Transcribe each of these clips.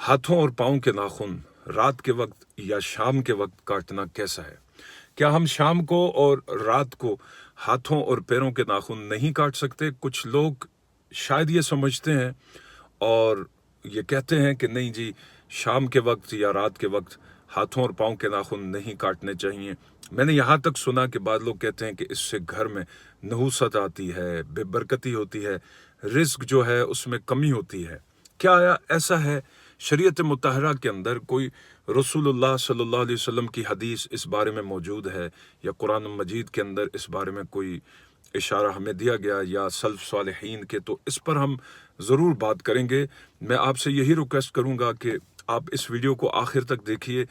ہاتھوں اور پاؤں کے ناخن رات کے وقت یا شام کے وقت کاٹنا کیسا ہے؟ کیا ہم شام کو اور رات کو ہاتھوں اور پیروں کے ناخن نہیں کاٹ سکتے؟ کچھ لوگ شاید یہ سمجھتے ہیں اور یہ کہتے ہیں کہ نہیں جی، شام کے وقت یا رات کے وقت ہاتھوں اور پاؤں کے ناخن نہیں کاٹنے چاہیے۔ میں نے یہاں تک سنا کہ بعض لوگ کہتے ہیں کہ اس سے گھر میں نحوست آتی ہے، بے برکتی ہوتی ہے، رزق جو ہے اس میں کمی ہوتی ہے۔ کیا ایسا ہے؟ شریعت مطہرہ کے اندر کوئی رسول اللہ صلی اللہ علیہ وسلم کی حدیث اس بارے میں موجود ہے، یا قرآن مجید کے اندر اس بارے میں کوئی اشارہ ہمیں دیا گیا، یا سلف صالحین کے؟ تو اس پر ہم ضرور بات کریں گے۔ میں آپ سے یہی ریکویسٹ کروں گا کہ آپ اس ویڈیو کو آخر تک دیکھیے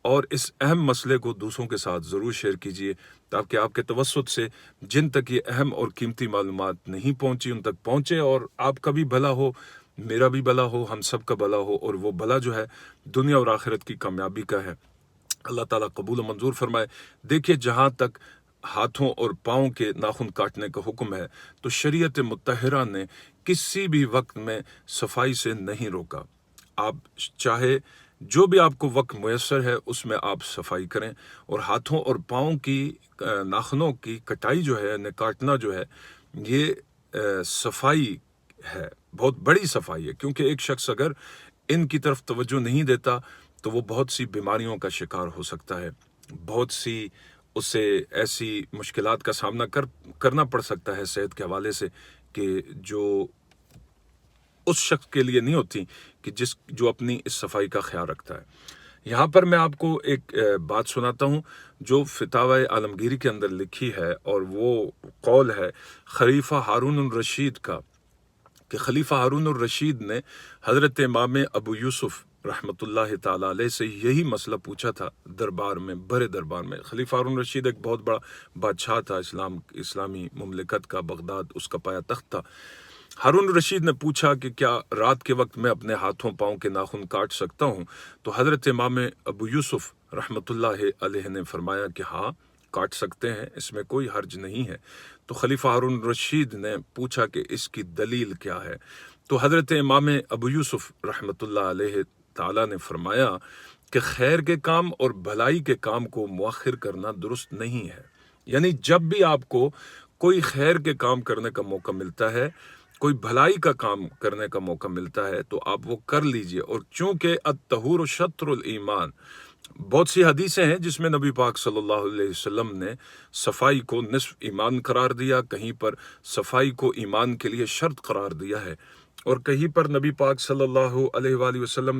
اور اس اہم مسئلے کو دوسروں کے ساتھ ضرور شیئر کیجیے، تاکہ آپ کے توسط سے جن تک یہ اہم اور قیمتی معلومات نہیں پہنچی ان تک پہنچے، اور آپ کا بھی بھلا ہو، میرا بھی بھلا ہو، ہم سب کا بھلا ہو، اور وہ بھلا جو ہے دنیا اور آخرت کی کامیابی کا ہے۔ اللہ تعالیٰ قبول و منظور فرمائے۔ دیکھیے، جہاں تک ہاتھوں اور پاؤں کے ناخن کاٹنے کا حکم ہے تو شریعت مطہرہ نے کسی بھی وقت میں صفائی سے نہیں روکا۔ آپ چاہے جو بھی آپ کو وقت میسر ہے اس میں آپ صفائی کریں، اور ہاتھوں اور پاؤں کی ناخنوں کی کٹائی جو ہے، یعنی کاٹنا جو ہے، یہ صفائی ہے، بہت بڑی صفائی ہے، کیونکہ ایک شخص اگر ان کی طرف توجہ نہیں دیتا تو وہ بہت سی بیماریوں کا شکار ہو سکتا ہے، بہت سی اسے ایسی مشکلات کا سامنا کرنا پڑ سکتا ہے صحت کے حوالے سے، کہ جو اس شخص کے لیے نہیں ہوتی کہ جو اپنی اس صفائی کا خیال رکھتا ہے۔ یہاں پر میں آپ کو ایک بات سناتا ہوں جو فتاوی عالمگیری کے اندر لکھی ہے، اور وہ قول ہے خلیفہ ہارون الرشید کا، کہ خلیفہ ہارون الرشید نے حضرت امام ابو یوسف رحمۃ اللہ تعالیٰ علیہ سے یہی مسئلہ پوچھا تھا دربار میں، بڑے دربار میں۔ خلیفہ ہارون الرشید ایک بہت بڑا بادشاہ تھا اسلامی مملکت کا، بغداد اس کا پایا تخت تھا۔ ہارون الرشید نے پوچھا کہ کیا رات کے وقت میں اپنے ہاتھوں پاؤں کے ناخن کاٹ سکتا ہوں؟ تو حضرت امام ابو یوسف رحمۃ اللہ علیہ نے فرمایا کہ ہاں، کاٹ سکتے ہیں، اس میں کوئی حرج نہیں ہے۔ تو خلیفہ ہارون الرشید نے پوچھا کہ اس کی دلیل کیا ہے؟ تو حضرت امام ابو یوسف رحمۃ اللہ علیہ تعالیٰ نے فرمایا کہ خیر کے کام اور بھلائی کے کام کو مؤخر کرنا درست نہیں ہے۔ یعنی جب بھی آپ کو کوئی خیر کے کام کرنے کا موقع ملتا ہے، کوئی بھلائی کا کام کرنے کا موقع ملتا ہے، تو آپ وہ کر لیجئے۔ اور چونکہ الطہور شطر الایمان، بہت سی حدیثیں ہیں جس میں نبی پاک صلی اللہ علیہ وسلم نے صفائی کو نصف ایمان قرار دیا، کہیں پر صفائی کو ایمان کے لیے شرط قرار دیا ہے، اور کہیں پر نبی پاک صلی اللہ علیہ وآلہ وسلم